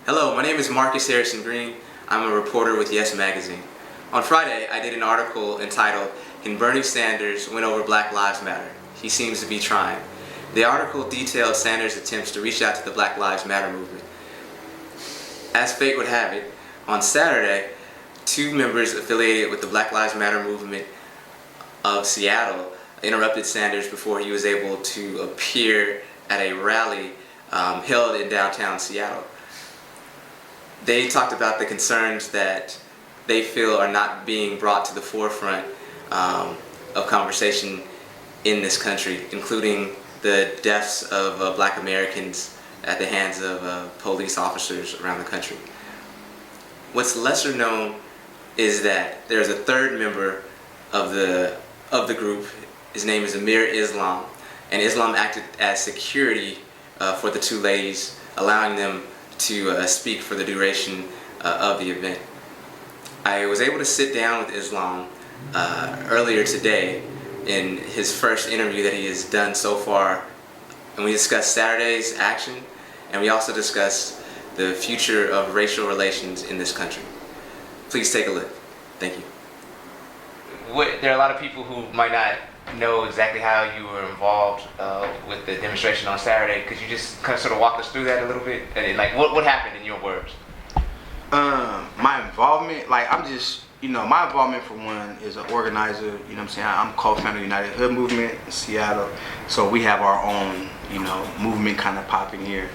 Hello, my name is Marcus Harrison Green. I'm a reporter with Yes Magazine. On Friday, I did an article entitled, "Can Bernie Sanders Win Over Black Lives Matter? He Seems to Be Trying." The article detailed Sanders' attempts to reach out to the Black Lives Matter movement. As fate would have it, on Saturday, two members affiliated with the Black Lives Matter movement of Seattle interrupted Sanders before he was able to appear at a rally held in downtown Seattle. They talked about the concerns that they feel are not being brought to the forefront of conversation in this country, including the deaths of Black Americans at the hands of police officers around the country. What's lesser known is that there's a third member of the group. His name is Amir Islam, and Islam acted as security for the two ladies, allowing them to speak for the duration of the event. I was able to sit down with Islam earlier today in his first interview that he has done so far, and we discussed Saturday's action, and we also discussed the future of racial relations in this country. Please take a look. Thank you. There are a lot of people who might not know exactly how you were involved with the demonstration on Saturday. Could you just kind of sort of walk us through that a little bit? And like, what happened in your words? My involvement, like my involvement for one is an organizer, you know what I'm saying? I'm co-founder of United Hood Movement in Seattle. So we have our own, movement kind of popping here.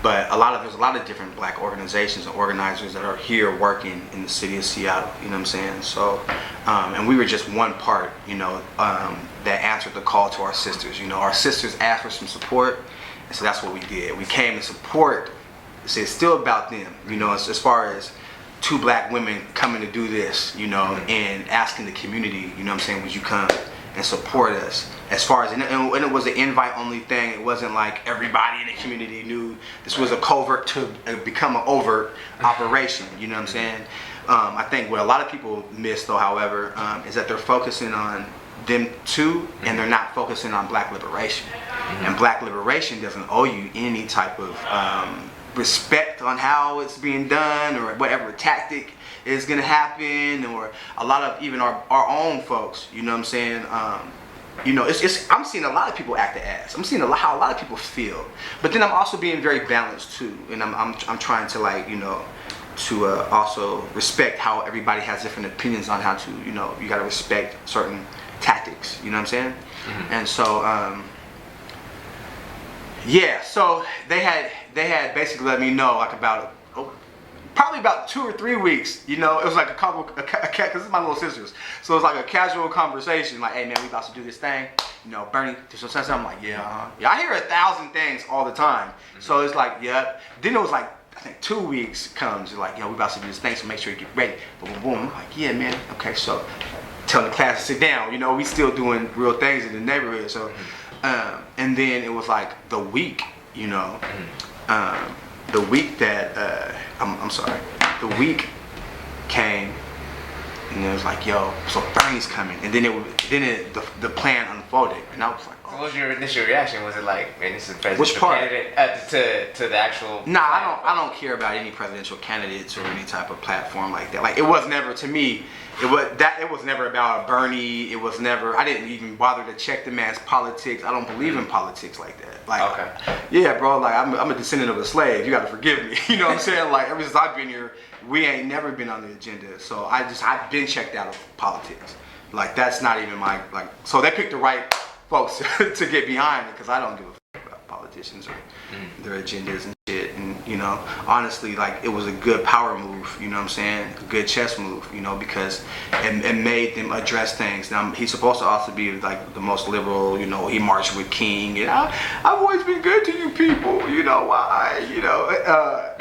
But there's a lot of different Black organizations and organizers that are here working in the city of Seattle, you know what I'm saying? So, and we were just one part, that answered the call to our sisters. Our sisters asked for some support, and so that's what we did. We came to support. So it's still about them, as far as two Black women coming to do this, and asking the community, would you come and support us? As far as, and it was an invite-only thing. It wasn't like everybody in the community knew. This was a covert to become an overt operation. You know what I'm saying? I think what a lot of people miss, though, however, is that they're focusing on them too, and they're not focusing on Black liberation. And Black liberation doesn't owe you any type of respect on how it's being done, or whatever tactic is going to happen, or a lot of even our own folks. You know what I'm saying? I'm seeing a lot of people act the ass. I'm seeing how a lot of people feel, but then I'm also being very balanced too, and I'm trying to to also respect how everybody has different opinions on how to you got to respect certain tactics. You know what I'm saying? And so so they had basically let me know like about probably about 2 or 3 weeks, it was like because this is my little sisters, so it was like a casual conversation, like, hey man, we about to do this thing, Bernie, I'm like, yeah, I hear 1,000 things all the time, so it's like, yeah. Then it was like, I think 2 weeks comes, like, we about to do this thing, so make sure you get ready, boom, boom, boom. I'm like, yeah man, okay, so telling the class to sit down, we still doing real things in the neighborhood, so, and then it was like the week, the week that, the week came, and it was like, yo, so Bernie's coming, and then the plan unfolded, and I was like, oh. What was your initial reaction? Was it like, man, this is a presidential Which part? candidate to the actual? Nah, I don't care about any presidential candidates or any type of platform like that. Like, it was never, to me, it was never about Bernie. It was never. I didn't even bother to check the man's politics. I don't believe in politics like that. Like, okay. Yeah, bro. Like, I'm a descendant of a slave. You got to forgive me. You know what I'm saying? Like, ever since I've been here, we ain't never been on the agenda. So I've been checked out of politics. Like, that's not even my So they picked the right folks to get behind it, because I don't give a fuck about politicians or their agendas and shit. And honestly, like, it was a good power move, you know what I'm saying? A good chess move, because it made them address things. Now, he's supposed to also be like the most liberal, he marched with King, and I've always been good to you people, why,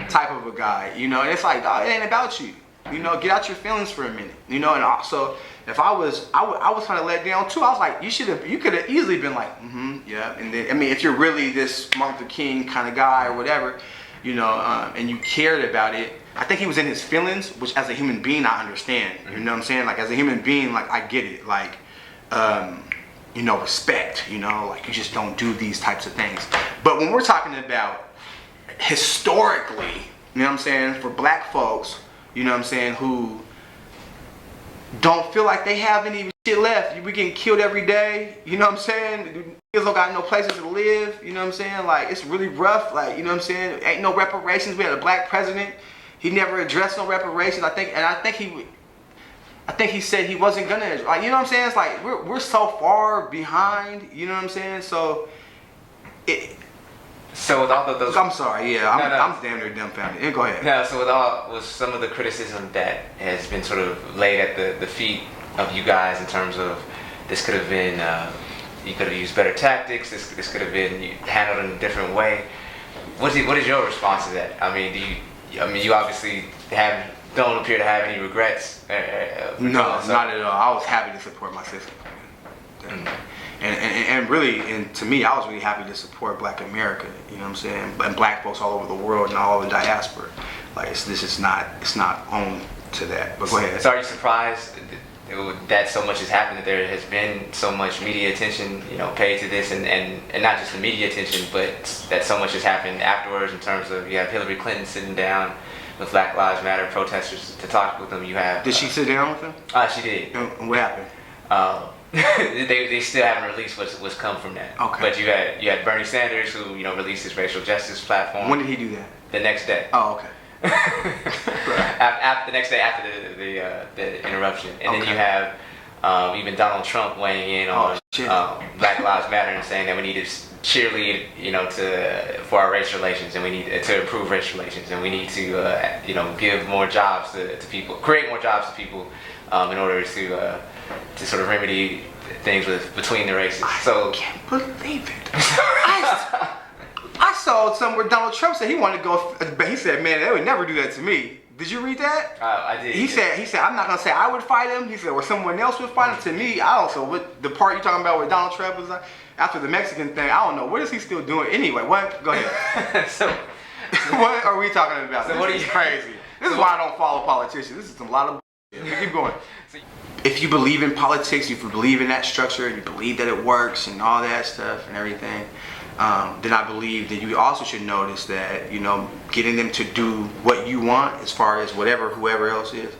type of a guy, and it's like, dog, it ain't about you. Get out your feelings for a minute, and also, if I was kind of let down too. I was like, you could have easily been like, yeah. And then, I mean, if you're really this Martin Luther King kind of guy or whatever, and you cared about it, I think he was in his feelings, which as a human being, I understand. You know what I'm saying? Like, as a human being, like, I get it. Like, respect, like, you just don't do these types of things. But when we're talking about historically, you know what I'm saying, for black folks, you know what I'm saying, who don't feel like they have any shit left. We getting killed every day, you know what I'm saying? Kids don't got no places to live, you know what I'm saying? Like, it's really rough, like, you know what I'm saying? Ain't no reparations. We had a black president. He never addressed no reparations. I think he said he wasn't gonna, like, you know what I'm saying? It's like, we're so far behind, you know what I'm saying? So with all of those, I'm sorry, yeah, I'm damn near dumbfounded. Yeah, go ahead. No, so with some of the criticism that has been sort of laid at the feet of you guys in terms of this could have been, you could have used better tactics, this could have been handled in a different way. What is your response to that? I mean, you obviously don't appear to have any regrets. No, not at all. I was happy to support my sister. And really, and to me, I was really happy to support Black America, you know what I'm saying, and black folks all over the world and all over the diaspora. Like, it's not on to that. But go ahead. So are you surprised that so much has happened, that there has been so much media attention, paid to this, and not just the media attention, but that so much has happened afterwards in terms of, you have Hillary Clinton sitting down with Black Lives Matter protesters to talk with them. You have. Did she sit down with them? She did. And what happened? They still haven't released what's come from that. Okay. But you had Bernie Sanders, who released his racial justice platform. When did he do that? The next day. Oh, okay. After the next day after the interruption, and then you have even Donald Trump weighing in on Black Lives Matter and saying that we need to cheerlead, for our race relations, and we need to improve race relations, and we need to give more jobs to people, create more jobs to people, in order to sort of remedy things between the races. I can't believe it. I saw somewhere Donald Trump said he wanted to go, but he said, man, they would never do that to me. Did you read that? I did. He said, I'm not gonna say I would fight him. He said, or someone else would fight him. To me, I don't know what the part you talking about where Donald Trump was like, after the Mexican thing. I don't know. What is he still doing anyway? What? Go ahead. so what are we talking about? So this is crazy. This is why I don't follow politicians. This is a lot of. Keep going. If you believe in politics, if you believe in that structure, and you believe that it works and all that stuff and everything, then I believe that you also should notice that, getting them to do what you want as far as whoever else is.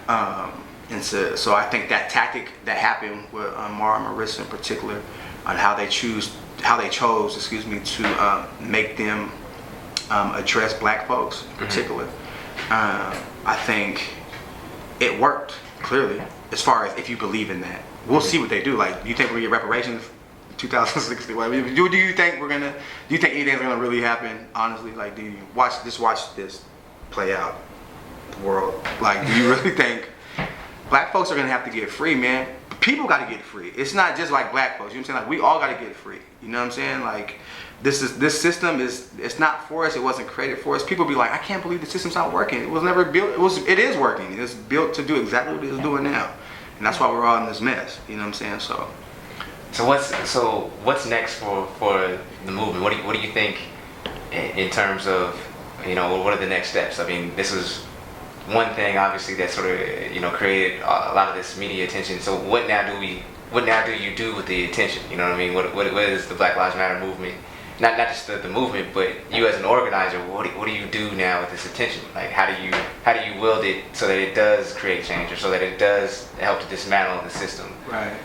And so I think that tactic that happened with Mara and Marissa in particular, on how they chose, to make them address black folks in particular, I think it worked, clearly, as far as if you believe in that. We'll see what they do. Like, do you think we're gonna get reparations 2060? Do you think anything's gonna really happen, honestly? Like, do you watch this play out, the world? Like, do you really think black folks are gonna have to get free, man? People gotta get free. It's not just like black folks, you know what I'm saying? Like, we all gotta get free. You know what I'm saying? Like, this system it's not for us, it wasn't created for us. People be like, I can't believe the system's not working. It was never built, it is working. It's built to do exactly what it's doing now. And that's why we're all in this mess. You know what I'm saying? So what's next for the movement? What do you think in terms of, what are the next steps? I mean, this was one thing obviously that sort of created a lot of this media attention. So what now do you do with the attention? You know what I mean? What is the Black Lives Matter movement? Not just the movement, but you as an organizer. What do you do now with this attention? Like, how do you wield it so that it does create change, or so that it does help to dismantle the system? Right.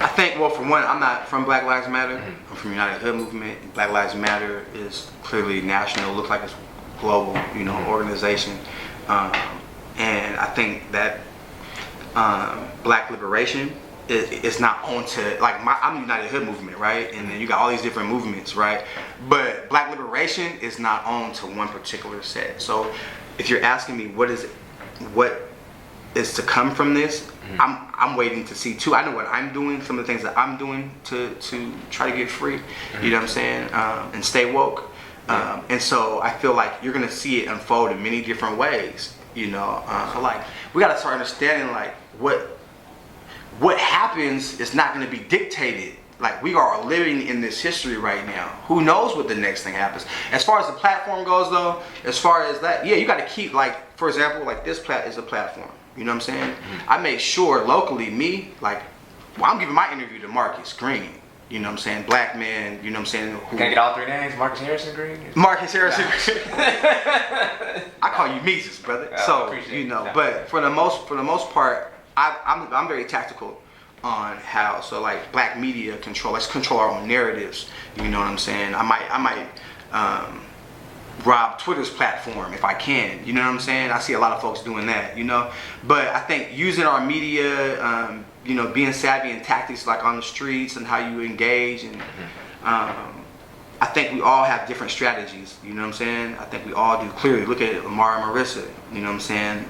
I think, well, for one, I'm not from Black Lives Matter. I'm from United Hood Movement. Black Lives Matter is clearly national. Looks like it's global, organization. And I think that Black liberation is not on to, like, I'm United Hood Movement, right? And then you got all these different movements, right? But Black liberation is not on to one particular set. So if you're asking me what is to come from this, I'm waiting to see too. I know what I'm doing, some of the things that I'm doing to try to get free, you know what I'm saying, and stay woke. And so I feel like you're gonna see it unfold in many different ways, So like, we gotta start understanding, like, what happens is not gonna be dictated. Like, we are living in this history right now. Who knows what the next thing happens? As far as the platform goes, though, as far as that, yeah, you gotta keep, like, for example, like, this is a platform. You know what I'm saying? I made sure locally, I'm giving my interview to Marcus Green. You know what I'm saying? Black men, you know what I'm saying? Who, Can I get all three names? Marcus Harrison Green? Marcus Harrison Green. I call you Mises, brother. So, you know, but for the most part, I'm very tactical on how, so like black media let's control our own narratives. You know what I'm saying? I might rob Twitter's platform if I can. You know what I'm saying? I see a lot of folks doing that, you know? But I think using our media, you know, being savvy in tactics like on the streets and how you engage, and I think we all have different strategies, you know what I'm saying? I think we all do. Clearly, look at Amir and Marissa, you know what I'm saying?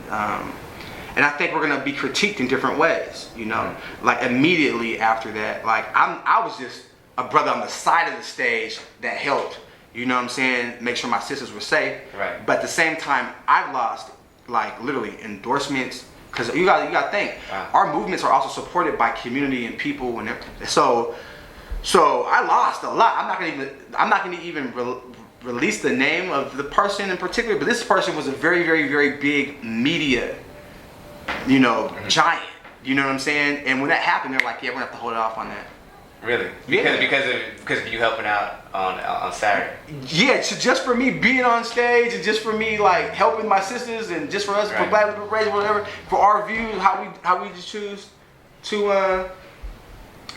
And I think we're gonna be critiqued in different ways, you know? Like immediately after that, like I was just a brother on the side of the stage that helped, you know what I'm saying, make sure my sisters were safe. Right. But at the same time, I've lost like literally endorsements, because you gotta think, our movements are also supported by community and people, and so I lost a lot. I'm not gonna even release the name of the person in particular, but this person was a very, very, very big media, you know, giant. You know what I'm saying? And when that happened, they're like, yeah, we're gonna have to hold off on that. Really? Because of you helping out on Saturday? Yeah, so just for me being on stage, and just for me like helping my sisters, and just for us, for Black Liberation, whatever, for our views, how we just choose to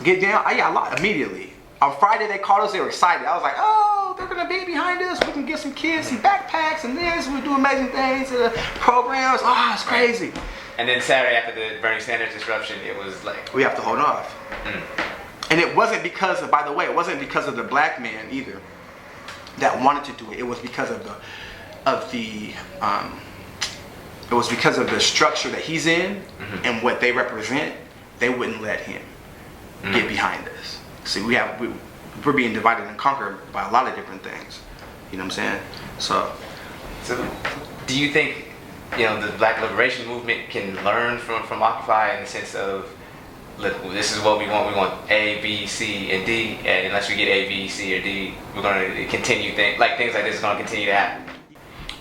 get down. I lost immediately. On Friday they called us, they were excited. I was like, oh, they're gonna be behind us. We can get some kids some backpacks and this. We do amazing things, programs. Oh, it's crazy. And then Saturday after the Bernie Sanders disruption, it was like we have to hold off. And it wasn't because of, by the way, it wasn't because of the black man either that wanted to do it. It was because of the structure that he's in and what they represent. They wouldn't let him get behind us. See, we're being divided and conquered by a lot of different things. You know what I'm saying? So do you think, you know, the Black Liberation Movement can learn from Occupy in the sense of, look, this is what we want. We want A, B, C, and D. And unless we get A, B, C, or D, we're going to continue things like this is going to continue to happen.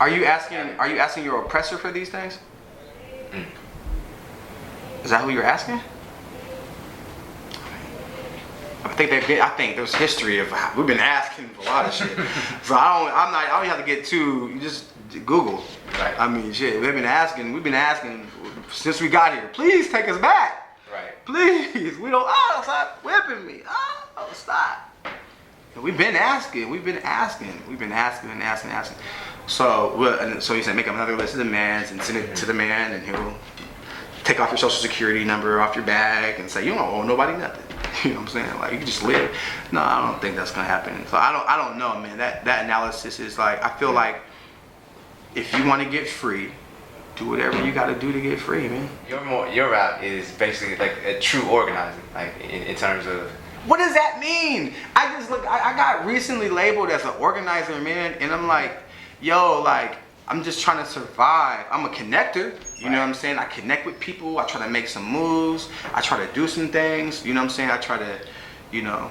Are you asking your oppressor for these things? Is that who you're asking? I think there's history of we've been asking for a lot of shit. So I don't have to get too. You just Google. Right. I mean, shit. We've been asking since we got here. Please take us back. Right. Please, we don't. Oh, stop whipping me. Oh, stop. And we've been asking. So he said, make up another list of demands and send it to the man, and he'll take off your social security number off your bag and say, you don't owe nobody nothing. You know what I'm saying? Like, you can just live. No, I don't think that's gonna happen. So I don't know, man. That analysis is like, I feel like if you want to get free, do whatever you got to do to get free, man. Your route is basically like a true organizing, like in terms of. What does that mean? I got recently labeled as an organizer, man, and I'm like, yo, like I'm just trying to survive. I'm a connector, you know what I'm saying? I connect with people. I try to make some moves. I try to do some things, you know what I'm saying? I try to, you know,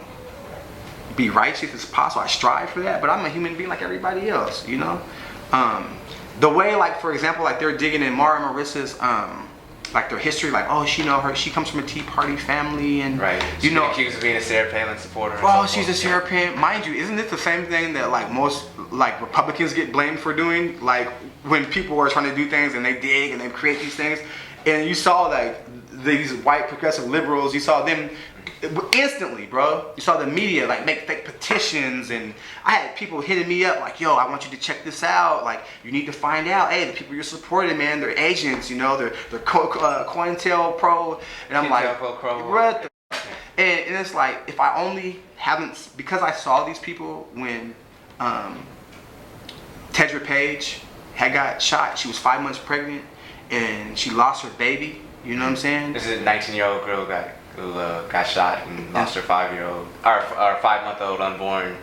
be righteous as possible. I strive for that, but I'm a human being like everybody else, you know? The way, like, for example, like they're digging in Mara and Marissa's, like their history, like, oh, she comes from a Tea Party family, and you know, accused of being a Sarah Palin supporter. Oh, she's a Sarah Palin. Mind you, isn't it the same thing that like most like Republicans get blamed for doing? Like when people are trying to do things and they dig and they create these things, and you saw like these white progressive liberals, you saw them instantly, bro. You saw the media like make fake petitions, and I had people hitting me up like, yo, I want you to check this out. Like, you need to find out, hey, the people you're supporting, man, they're agents, you know, they're COINTELPRO, and I'm like, what the? And it's like, if I only haven't, because I saw these people when Tedra Page had got shot. She was 5 months pregnant, and she lost her baby. You know what I'm saying? This is a 19-year-old girl who got shot and lost her 5-month-old unborn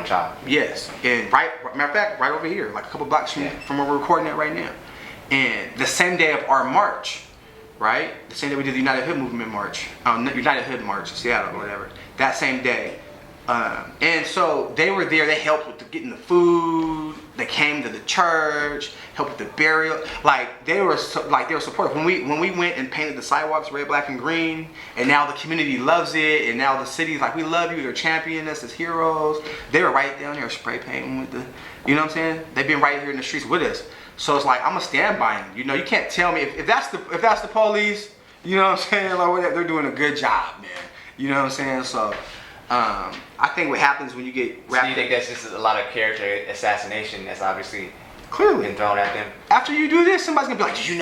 child. Yes, and matter of fact, right over here, like a couple blocks from where we're recording it right now. And the same day of our march, right? The same day we did the United Hood Movement March, United Hood March in Seattle or whatever. That same day. And so they were there, they helped with getting the food, they came came to the church, helped with the burial. Like they were supportive. When we went and painted the sidewalks red, black, and green, and now the community loves it, and now the city's like, we love you. They're championing us as heroes. They were right down there spray painting with the, you know what I'm saying? They've been right here in the streets with us. So it's like I'm gonna stand by them. You know, you can't tell me if that's the police. You know what I'm saying? Like they're doing a good job, man. You know what I'm saying? So I think what happens when you get wrapped. So you think that's just a lot of character assassination that's obviously clearly been thrown at them? After you do this, somebody's gonna be like, do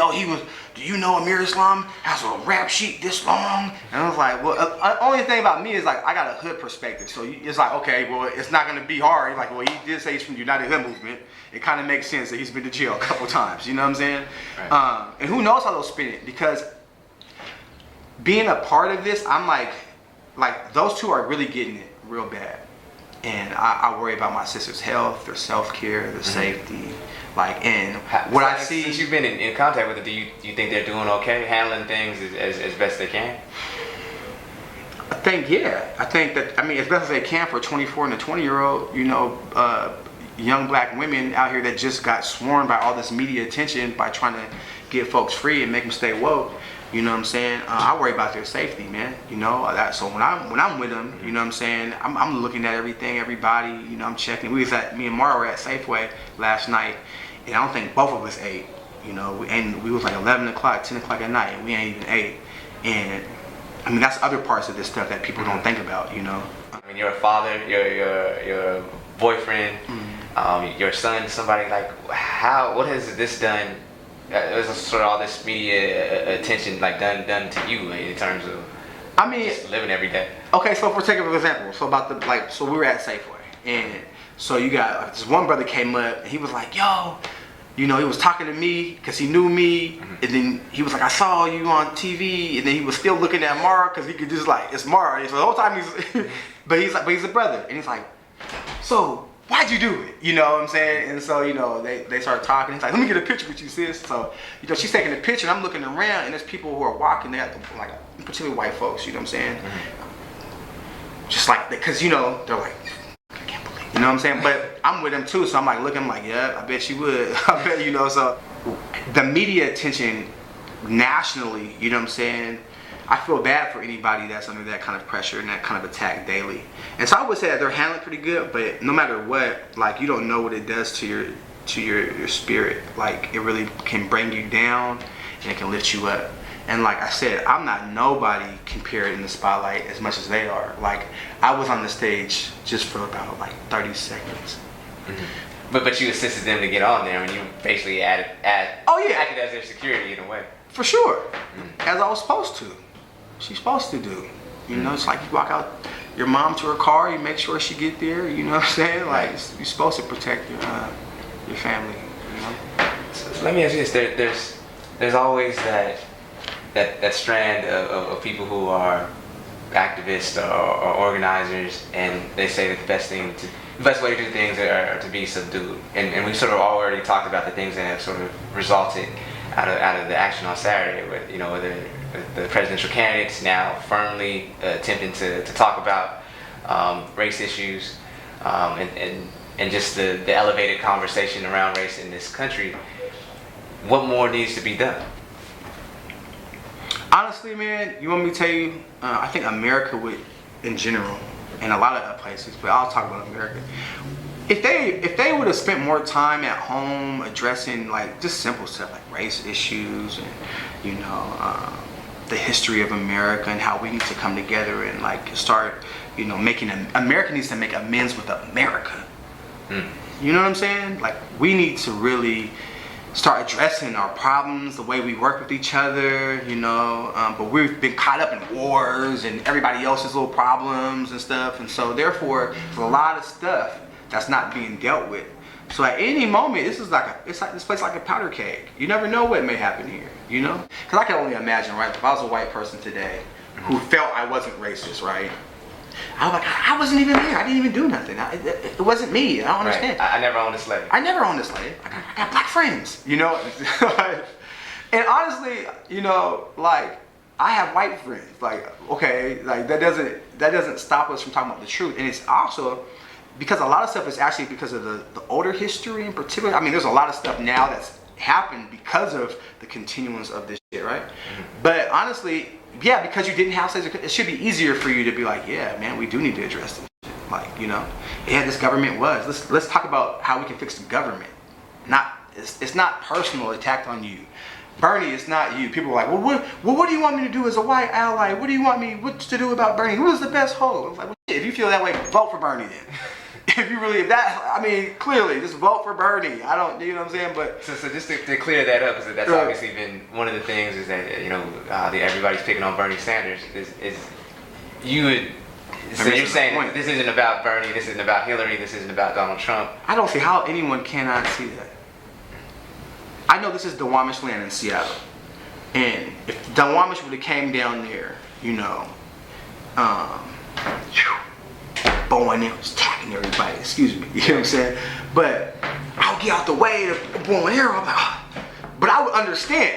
you know Amir Islam has a rap sheet this long? And I was like, well, only thing about me is like I got a hood perspective. So it's like, okay, well, it's not gonna be hard. Like, well, he did say he's from the United Hood Movement. It kind of makes sense that he's been to jail a couple times. You know what I'm saying? Right. And who knows how they'll spin it, because being a part of this, I'm like those two are really getting it real bad. And I worry about my sister's health, their self-care, their safety. Like, and what I see... Since you've been in contact with them, do you think they're doing okay, handling things as best they can? I think that, as best as they can for a 24 and a 20-year-old, you know, young black women out here that just got sworn by all this media attention by trying to get folks free and make them stay woke. You know what I'm saying? I worry about their safety, man. You know that. So when I'm with them, you know what I'm saying? I'm looking at everything, everybody. You know, I'm checking. Me and Mara were at Safeway last night, and I don't think both of us ate. You know, we was like 11 o'clock, 10 o'clock at night, and we ain't even ate. And I mean, that's other parts of this stuff that people don't think about. You know. I mean, you're a father. You're a boyfriend. Your son. Somebody like what has this done? There's sort of all this media attention like done to you in terms of just living every day. Okay, so for taking an example, so we were at Safeway, and so you got this one brother came up and he was like, yo, you know, he was talking to me because he knew me, and then he was like, I saw you on TV, and then he was still looking at Mara because he could just like, it's Mara. So the whole time but he's a brother, and he's like, so why'd you do it? You know what I'm saying? And so, you know, they start talking. He's like, let me get a picture with you, sis. So, you know, she's taking a picture, and I'm looking around, and there's people who are walking there, like, particularly white folks, you know what I'm saying? Just like, because, you know, they're like, I can't believe, you know what I'm saying? But I'm with them too, so I'm like looking, I'm like, yeah, I bet she would. I bet, you know, so the media attention nationally, you know what I'm saying? I feel bad for anybody that's under that kind of pressure and that kind of attack daily. And so I would say that they're handling pretty good, but no matter what, like, you don't know what it does to your spirit. Like, it really can bring you down and it can lift you up. And like I said, I'm not nobody compared in the spotlight as much as they are. Like, I was on the stage just for about like 30 seconds. But you assisted them to get on there. I mean, you basically acted as their security in a way. For sure, as I was supposed to. She's supposed to do. You know, it's like you walk out your mom to her car, you make sure she get there, you know what I'm saying? Like, you're supposed to protect your family, you know? So let me ask you this, there's always that strand of people who are activists or organizers, and they say that the best way to do things are to be subdued. And we sort of already talked about the things that have sort of resulted out of the action on Saturday, with, you know, whether the presidential candidates now firmly attempting to talk about race issues and just the elevated conversation around race in this country. What more needs to be done? Honestly, man, you want me to tell you? I think America would, in general, and a lot of other places, but I'll talk about America. If they would have spent more time at home addressing like just simple stuff like race issues and, you know, the history of America and how we need to come together and like start, you know, America needs to make amends with America. You know what I'm saying? Like, we need to really start addressing our problems, the way we work with each other, you know, but we've been caught up in wars and everybody else's little problems and stuff, and so therefore there's a lot of stuff that's not being dealt with. So at any moment, this place like a powder keg. You never know what may happen here, you know? Because I can only imagine, right? If I was a white person today who felt I wasn't racist, right? I was like, I wasn't even there. I didn't even do nothing. It wasn't me. I don't understand. I never owned a slave. I never owned a slave. I got black friends, you know? And honestly, you know, like, I have white friends. Like, okay, like that doesn't stop us from talking about the truth. And it's also, because a lot of stuff is actually because of the older history in particular. I mean, there's a lot of stuff now that's happened because of the continuance of this shit, right? But honestly, yeah, because you didn't have slaves, it should be easier for you to be like, yeah, man, we do need to address this shit. Like, you know, yeah, this government was. Let's talk about how we can fix the government. It's not personal attack on you. Bernie, it's not you. People are like, what do you want me to do as a white ally? What do you want me to do about Bernie? Who is the best host? I was like, well, shit, if you feel that way, vote for Bernie then. Clearly, just vote for Bernie. I don't, you know what I'm saying? But so just to clear that up, because that's obviously been one of the things is that, you know, everybody's picking on Bernie Sanders. So you're saying this isn't about Bernie, this isn't about Hillary, this isn't about Donald Trump. I don't see how anyone cannot see that. I know this is Duwamish land in Seattle, and if Duwamish would have came down there, you know, bow and arrows, attacking everybody, excuse me, you know what I'm saying? But I'll get out the way of bow and arrow, I'm like, oh. But I would understand.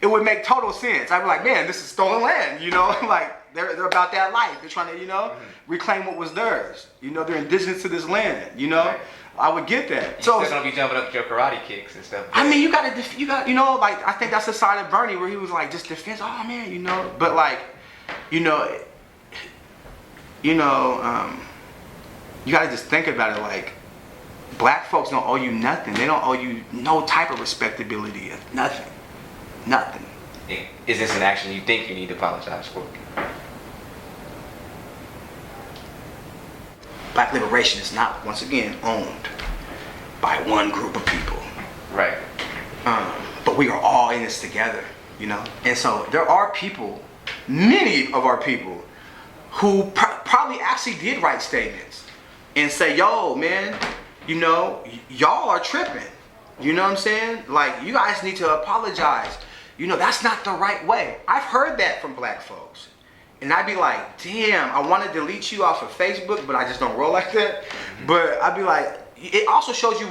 It would make total sense. I'd be like, man, this is stolen land, you know? Like, they're about that life. They're trying to, you know, reclaim what was theirs. You know, they're indigenous to this land, you know? Right. I would get that. You're still gonna be jumping up with your karate kicks and stuff. I mean, you got, you know, like, I think that's the side of Bernie where he was like, just defense, oh man, you know? But like, you gotta just think about it like, black folks don't owe you nothing. They don't owe you no type of respectability, nothing. Nothing. Is this an action you think you need to apologize for? Black liberation is not, once again, owned by one group of people. Right. But we are all in this together, you know? And so there are people, many of our people, who probably actually did write statements and say, yo, man, you know, y'all are tripping. You know what I'm saying? Like, you guys need to apologize. You know, that's not the right way. I've heard that from black folks. And I'd be like, damn, I want to delete you off of Facebook, but I just don't roll like that. But I'd be like, it also shows you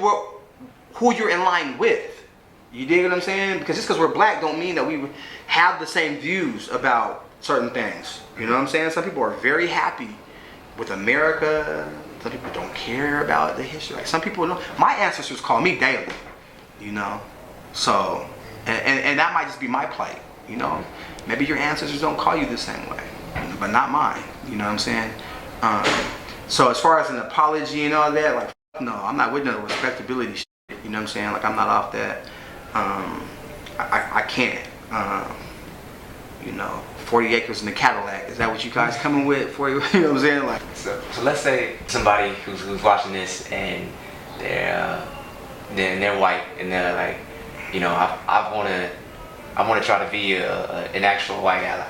who you're in line with. You dig what I'm saying? Because just because we're black don't mean that we have the same views about certain things. You know what I'm saying? Some people are very happy with America. Some people don't care about the history. Like, some people know. My ancestors call me daily, you know? So, and that might just be my plight, you know? Maybe your ancestors don't call you the same way, but not mine, you know what I'm saying? So as far as an apology and all that, like, no, I'm not with no respectability shit, you know what I'm saying? Like, I'm not off that. I can't, you know, 40 acres in the Cadillac. Is that what you guys coming with for you? You know what I'm saying? Like, so let's say somebody who's watching this and they're white and they're like, you know, I want to try to be an actual white ally.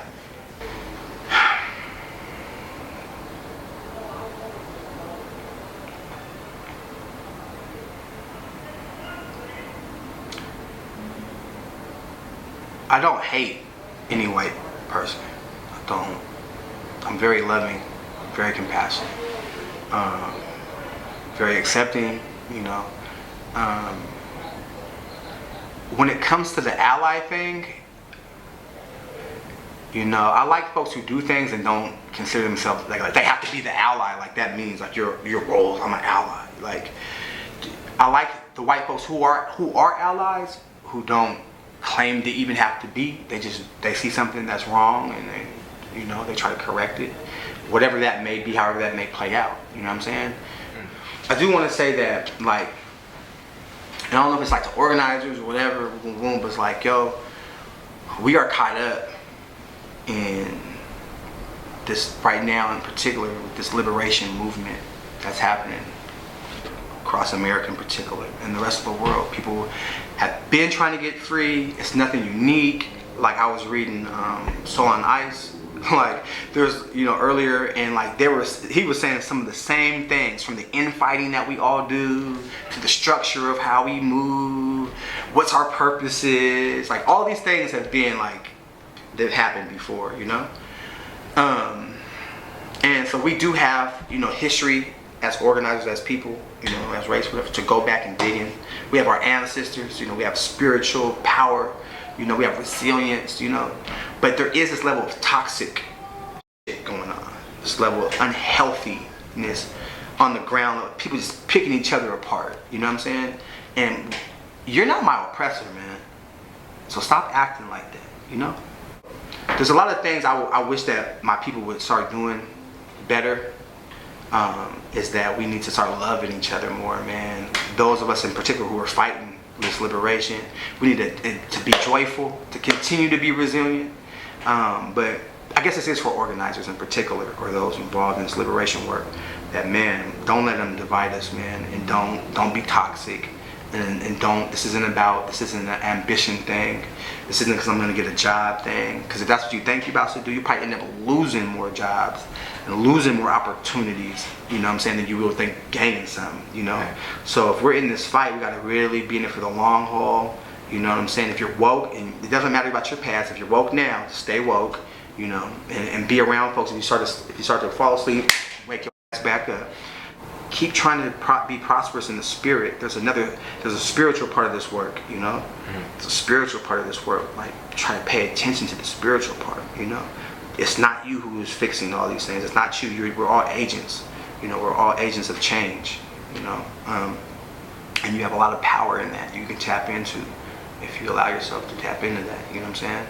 I don't hate any white person. I don't. I'm very loving, very compassionate, very accepting, you know. When it comes to the ally thing, you know, I like folks who do things and don't consider themselves like they have to be the ally. Like, that means like your role. I'm an ally. Like, I like the white folks who are allies, who don't claim to even have to be. They see something that's wrong and they try to correct it, whatever that may be, however that may play out. You know what I'm saying? I do want to say that, like, I don't know if it's like the organizers or whatever, but it's like, yo, we are caught up in this right now, in particular, with this liberation movement that's happening across America in particular and the rest of the world. People have been trying to get free. It's nothing unique. Like, I was reading Soul on Ice, like, there's, you know, earlier, and like he was saying some of the same things, from the infighting that we all do to the structure of how we move, what's our purposes, like all these things have been like, they've happened before, you know. And so we do have, you know, history as organizers, as people, you know, as race, whatever, to go back and dig in. We have our ancestors, you know, we have spiritual power, you know, we have resilience, you know, but there is this level of toxic shit going on, this level of unhealthiness on the ground, people just picking each other apart. You know what I'm saying? And you're not my oppressor, man. So stop acting like that. You know? There's a lot of things I wish that my people would start doing better. Is that we need to start loving each other more, man. Those of us in particular who are fighting this liberation, we need to be joyful, to continue to be resilient. But I guess this is for organizers in particular, or those involved in this liberation work. That, man, don't let them divide us, man, and don't be toxic, and don't. This isn't an ambition thing. This isn't because I'm gonna get a job thing. Because if that's what you think you're about to do, you probably end up losing more jobs and losing more opportunities. You know what I'm saying? Than you will think gaining something. You know. Right. So if we're in this fight, we gotta really be in it for the long haul. You know what I'm saying? If you're woke, and it doesn't matter about your past. If you're woke now, stay woke. You know, and be around folks. If you start to fall asleep, wake your ass back up. Keep trying to be prosperous in the spirit. There's a spiritual part of this work, you know. It's a spiritual part of this work. Like, try to pay attention to the spiritual part, you know. It's not you who is fixing all these things. It's not you. We're all agents, you know. We're all agents of change, you know. And you have a lot of power in that you can tap into if you allow yourself to tap into that. You know what I'm saying?